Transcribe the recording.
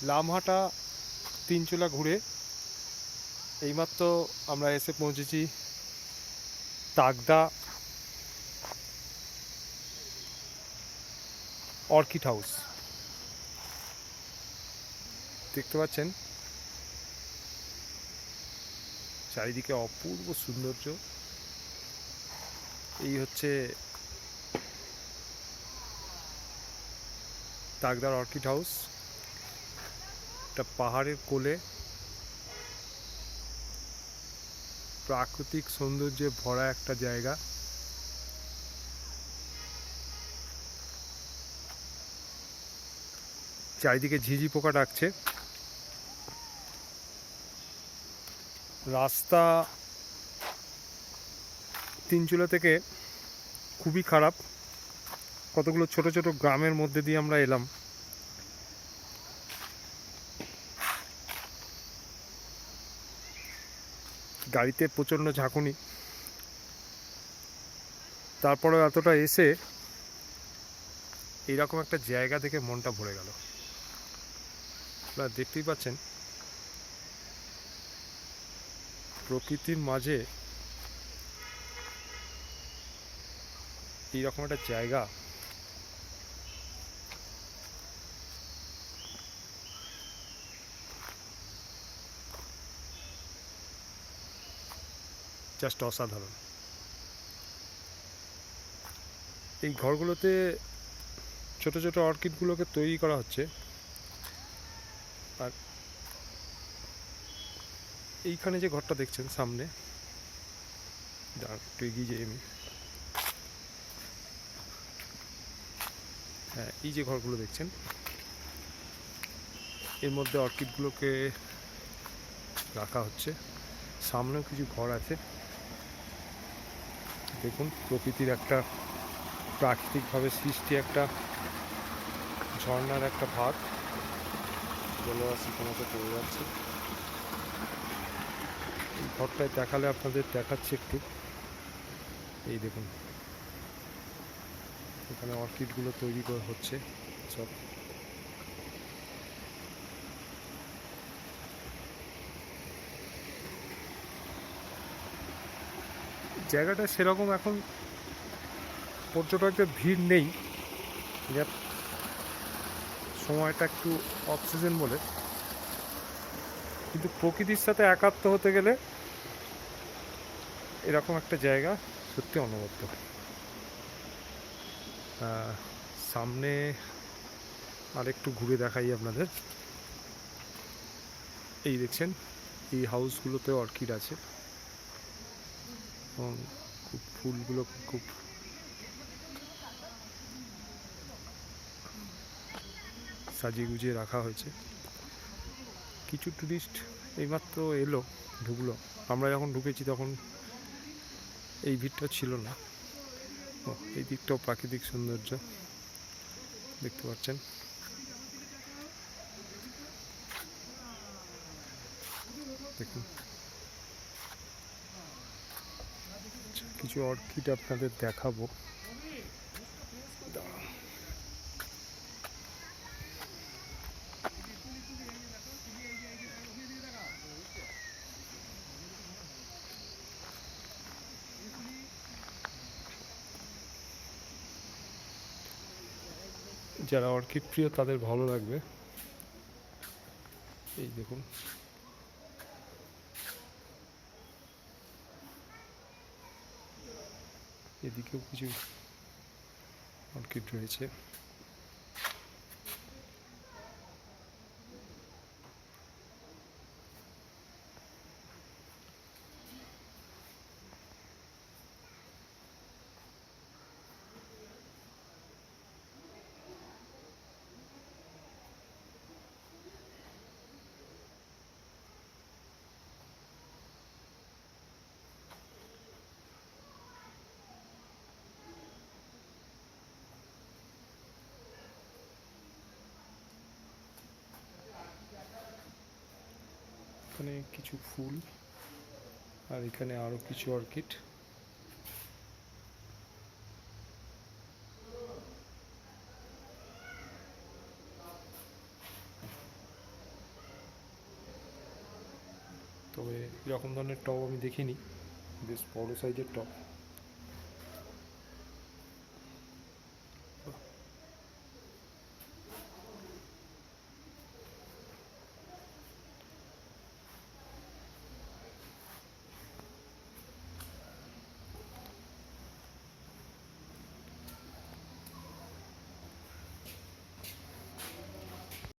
লামহাটা তিনচুলা ঘুরে এইমাত্র আমরা এসে পৌঁছেছি তাগদা অর্কিড হাউস। দেখতে পাচ্ছেন চারিদিকে অপূর্ব সৌন্দর্য। এই হচ্ছে তাগদার অর্কিড হাউস। একটা পাহাড়ের কোলে প্রাকৃতিক সৌন্দর্যে ভরা একটা জায়গা। চারিদিকে ঝিঝি পোকা ডাকছে। রাস্তা তিনচুলা থেকে খুবই খারাপ। কতগুলো ছোট ছোট গ্রামের মধ্যে দিয়ে আমরা এলাম। গাড়িতে প্রচণ্ড ঝাঁকুনি, তারপরে এতটা এসে এইরকম একটা জায়গা থেকে মনটা ভরে গেল। আপনারা দেখতেই পাচ্ছেন প্রকৃতির মাঝে এইরকম একটা জায়গা জাস্ট অসাধারণ। এই ঘরগুলোতে ছোট ছোট অর্কিডগুলোকে তৈরি করা হচ্ছে। আর এইখানে যে ঘরটা দেখছেন সামনে, একটু এগিয়ে যাই আমি। হ্যাঁ, এই যে ঘরগুলো দেখছেন এর মধ্যে অর্কিডগুলোকে রাখা হচ্ছে। সামনেও কিছু ঘর আছে। দেখুন প্রকৃতির একটা প্রাকৃতিকভাবে সৃষ্টি একটা ঝর্ণার একটা ভাগ জলরাশি কমাতে পড়ে যাচ্ছে। এই ঘরটায় দেখালে আপনাদের দেখাচ্ছে একটু। এই দেখুন এখানে অর্কিডগুলো তৈরি করা হচ্ছে সব। জায়গাটা সেরকম এখন পর্যটকদের ভিড় নেই, সময়টা একটু অফ সিজন বলে। কিন্তু প্রকৃতির সাথে একাত্ম হতে গেলে এরকম একটা জায়গা সত্যি অনবদ্য। সামনে আর একটু ঘুরে দেখাই আপনাদের। এই দেখছেন এই হাউসগুলোতে অর্কিড আছে এবং খুব ফুলগুলো খুব সাজিয়ে গুজিয়ে রাখা হয়েছে। কিছু টুরিস্ট এইমাত্র এলো, ঢুকলো। আমরা যখন ঢুকেছি তখন এই ভিড়টা ছিল না। এই দিকটাও প্রাকৃতিক সৌন্দর্য দেখতে পাচ্ছেন। দেখুন কিছু অর্কিড আপনাদের দেখাবো। যারা অর্কিড প্রিয় তাদের ভালো লাগবে। এই দেখুন এদিকেও কিছু অর্কিড রয়েছে। এখানে কিছু ফুল আর এখানে আরো কিছু অর্কিড। তবে এরকম ধরনের টব আমি দেখিনি, বেশ বড় সাইজের টব।